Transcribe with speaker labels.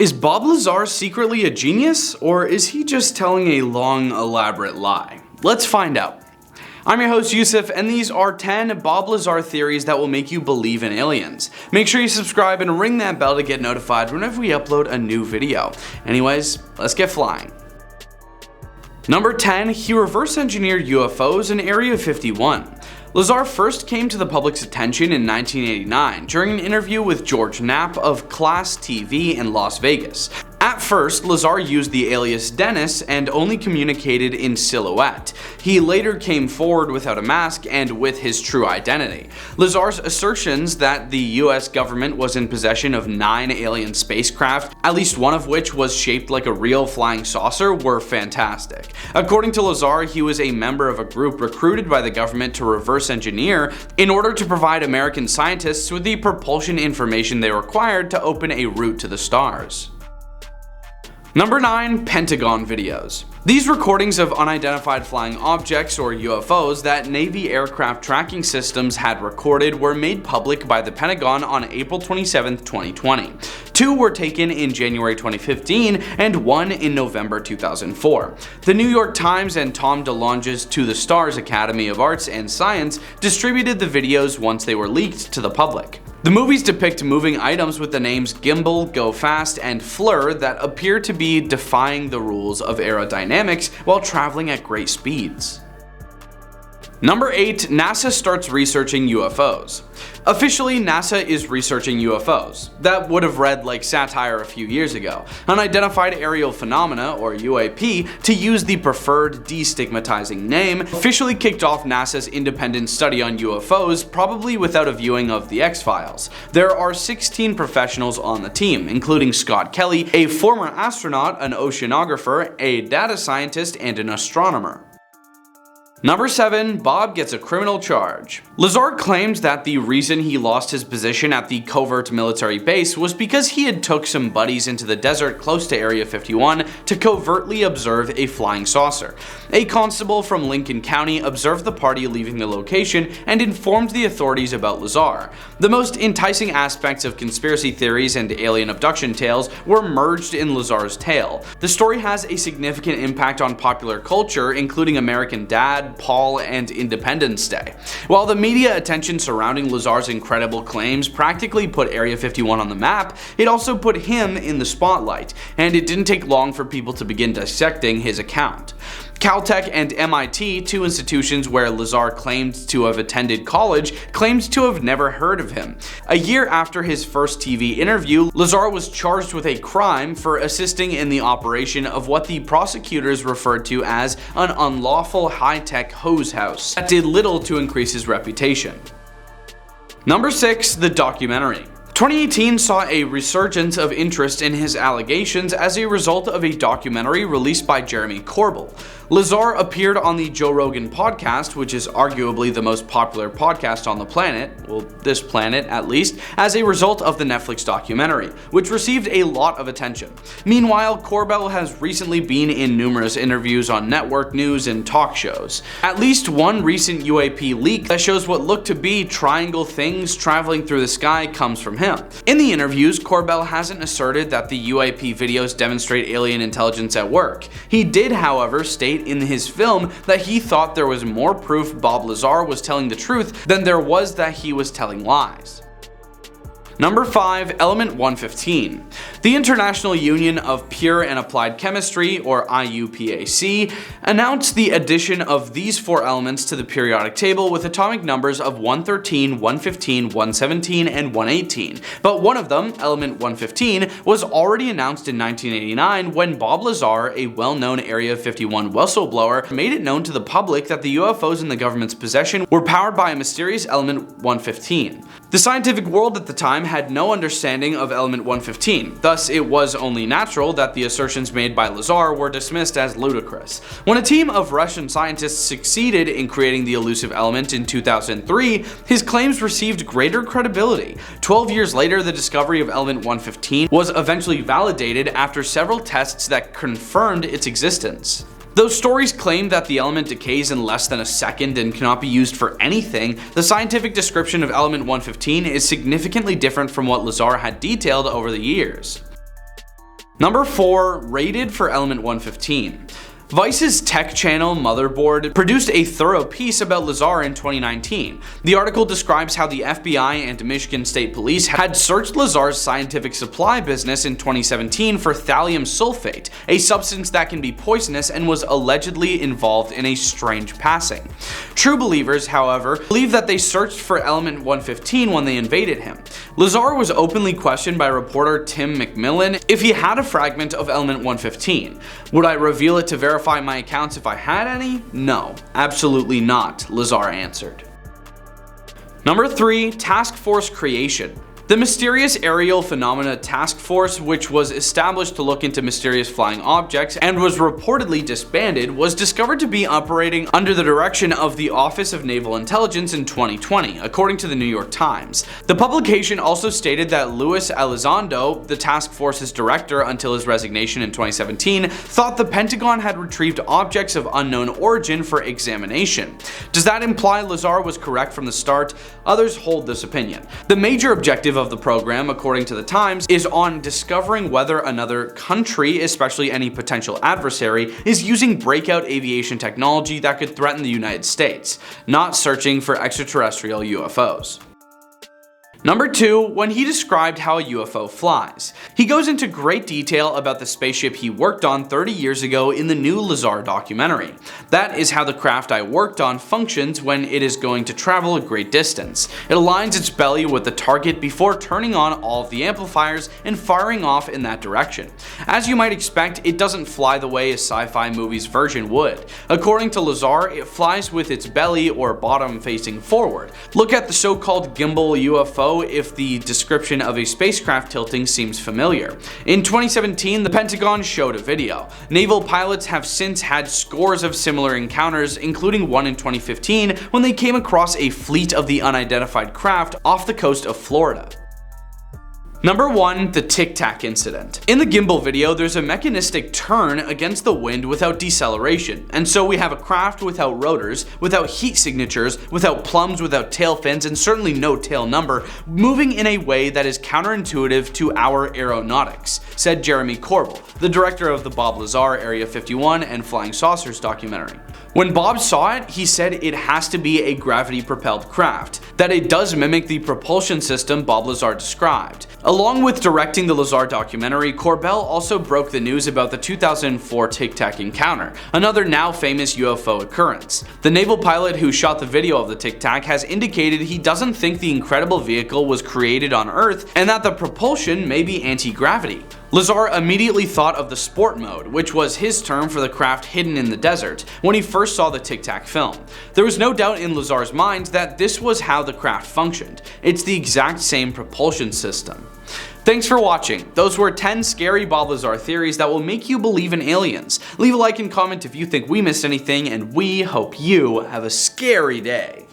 Speaker 1: Is Bob Lazar secretly a genius, or is he just telling a long, elaborate lie? Let's find out. I'm your host Yusuf, and these are 10 Bob Lazar theories that will make you believe in aliens. Make sure you subscribe and ring that bell to get notified whenever we upload a new video. Anyways, let's get flying. Number 10, he reverse engineered UFOs in Area 51. Lazar first came to the public's attention in 1989 during an interview with George Knapp of Class TV in Las Vegas. At first, Lazar used the alias Dennis and only communicated in silhouette. He later came forward without a mask and with his true identity. Lazar's assertions that the US government was in possession of 9 alien spacecraft, at least one of which was shaped like a real flying saucer, were fantastic. According to Lazar, he was a member of a group recruited by the government to reverse engineer in order to provide American scientists with the propulsion information they required to open a route to the stars. Number 9, Pentagon videos. These recordings of unidentified flying objects, or UFOs, that Navy aircraft tracking systems had recorded were made public by the Pentagon on April 27, 2020. 2 were taken in January 2015 and 1 in November 2004. The New York Times and Tom DeLonge's To the Stars Academy of Arts and Science distributed the videos once they were leaked to the public. The movies depict moving items with the names gimbal, go fast, and fleur that appear to be defying the rules of aerodynamics while traveling at great speeds. Number 8, NASA starts researching UFOs. Officially, NASA is researching UFOs. That would have read like satire a few years ago. Unidentified aerial phenomena, or UAP, to use the preferred destigmatizing name, officially kicked off NASA's independent study on UFOs, probably without a viewing of The X-Files. There are 16 professionals on the team, including Scott Kelly, a former astronaut, an oceanographer, a data scientist, and an astronomer. Number 7, Bob gets a criminal charge. Lazar claims that the reason he lost his position at the covert military base was because he had took some buddies into the desert close to Area 51 to covertly observe a flying saucer. A constable from Lincoln County observed the party leaving the location and informed the authorities about Lazar. The most enticing aspects of conspiracy theories and alien abduction tales were merged in Lazar's tale. The story has a significant impact on popular culture, including American Dad, Paul, and Independence Day. While the media attention surrounding Lazar's incredible claims practically put Area 51 on the map, it also put him in the spotlight, and it didn't take long for people to begin dissecting his account. Caltech and MIT, 2 institutions where Lazar claimed to have attended college, claimed to have never heard of him. A year after his first TV interview, Lazar was charged with a crime for assisting in the operation of what the prosecutors referred to as an unlawful high-tech hose house that did little to increase his reputation. Number 6, the documentary. 2018 saw a resurgence of interest in his allegations as a result of a documentary released by Jeremy Corbell. Lazar appeared on the Joe Rogan podcast, which is arguably the most popular podcast on the planet, well, this planet at least, as a result of the Netflix documentary, which received a lot of attention. Meanwhile, Corbell has recently been in numerous interviews on network news and talk shows. At least one recent UAP leak that shows what looked to be triangle things traveling through the sky comes from him. In the interviews, Corbell hasn't asserted that the UAP videos demonstrate alien intelligence at work. He did, however, state in his film that he thought there was more proof Bob Lazar was telling the truth than there was that he was telling lies. Number 5, Element 115. The International Union of Pure and Applied Chemistry, or IUPAC, announced the addition of these 4 elements to the periodic table with atomic numbers of 113, 115, 117, and 118. But one of them, Element 115, was already announced in 1989 when Bob Lazar, a well-known Area 51 whistleblower, made it known to the public that the UFOs in the government's possession were powered by a mysterious Element 115. The scientific world at the time had no understanding of Element 115, thus it was only natural that the assertions made by Lazar were dismissed as ludicrous. When a team of Russian scientists succeeded in creating the elusive element in 2003, his claims received greater credibility. 12 years later, the discovery of Element 115 was eventually validated after several tests that confirmed its existence. Though stories claim that the element decays in less than a second and cannot be used for anything, the scientific description of element 115 is significantly different from what Lazar had detailed over the years. Number 4. Rated for element 115. Vice's Tech Channel Motherboard produced a thorough piece about Lazar in 2019. The article describes how the FBI and Michigan State Police had searched Lazar's scientific supply business in 2017 for thallium sulfate, a substance that can be poisonous and was allegedly involved in a strange passing. True believers, however, believe that they searched for element 115 when they invaded him. Lazar was openly questioned by reporter Tim McMillan if he had a fragment of element 115. Would I reveal it to verify my accounts if I had any? No, absolutely not, Lazar answered. Number 3. Task Force creation. The Mysterious Aerial Phenomena Task Force, which was established to look into mysterious flying objects and was reportedly disbanded, was discovered to be operating under the direction of the Office of Naval Intelligence in 2020, according to the New York Times. The publication also stated that Luis Elizondo, the task force's director until his resignation in 2017, thought the Pentagon had retrieved objects of unknown origin for examination. Does that imply Lazar was correct from the start? Others hold this opinion. The major objective of the program, according to the Times, is on discovering whether another country, especially any potential adversary, is using breakout aviation technology that could threaten the United States, not searching for extraterrestrial UFOs. Number 2. When he described how a UFO flies. He goes into great detail about the spaceship he worked on 30 years ago in the new Lazar documentary. That is how the craft I worked on functions when it is going to travel a great distance. It aligns its belly with the target before turning on all of the amplifiers and firing off in that direction. As you might expect, it doesn't fly the way a sci-fi movie's version would. According to Lazar, it flies with its belly or bottom facing forward. Look at the so-called gimbal UFO if the description of a spacecraft tilting seems familiar. In 2017, the Pentagon showed a video. Naval pilots have since had scores of similar encounters, including one in 2015 when they came across a fleet of the unidentified craft off the coast of Florida. Number 1. The Tic Tac incident. In the gimbal video, there's a mechanistic turn against the wind without deceleration, and so we have a craft without rotors, without heat signatures, without plumes, without tail fins, and certainly no tail number, moving in a way that is counterintuitive to our aeronautics, said Jeremy Corbell, the director of the Bob Lazar Area 51 and Flying Saucers documentary. When Bob saw it, he said it has to be a gravity-propelled craft, that it does mimic the propulsion system Bob Lazar described. Along with directing the Lazar documentary, Corbell also broke the news about the 2004 Tic Tac encounter, another now famous UFO occurrence. The naval pilot who shot the video of the Tic Tac has indicated he doesn't think the incredible vehicle was created on Earth and that the propulsion may be anti-gravity. Lazar immediately thought of the sport mode, which was his term for the craft hidden in the desert, when he first saw the Tic Tac film. There was no doubt in Lazar's mind that this was how the craft functioned. It's the exact same propulsion system. Thanks for watching. Those were 10 scary Bob Lazar theories that will make you believe in aliens. Leave a like and comment if you think we missed anything, and we hope you have a scary day.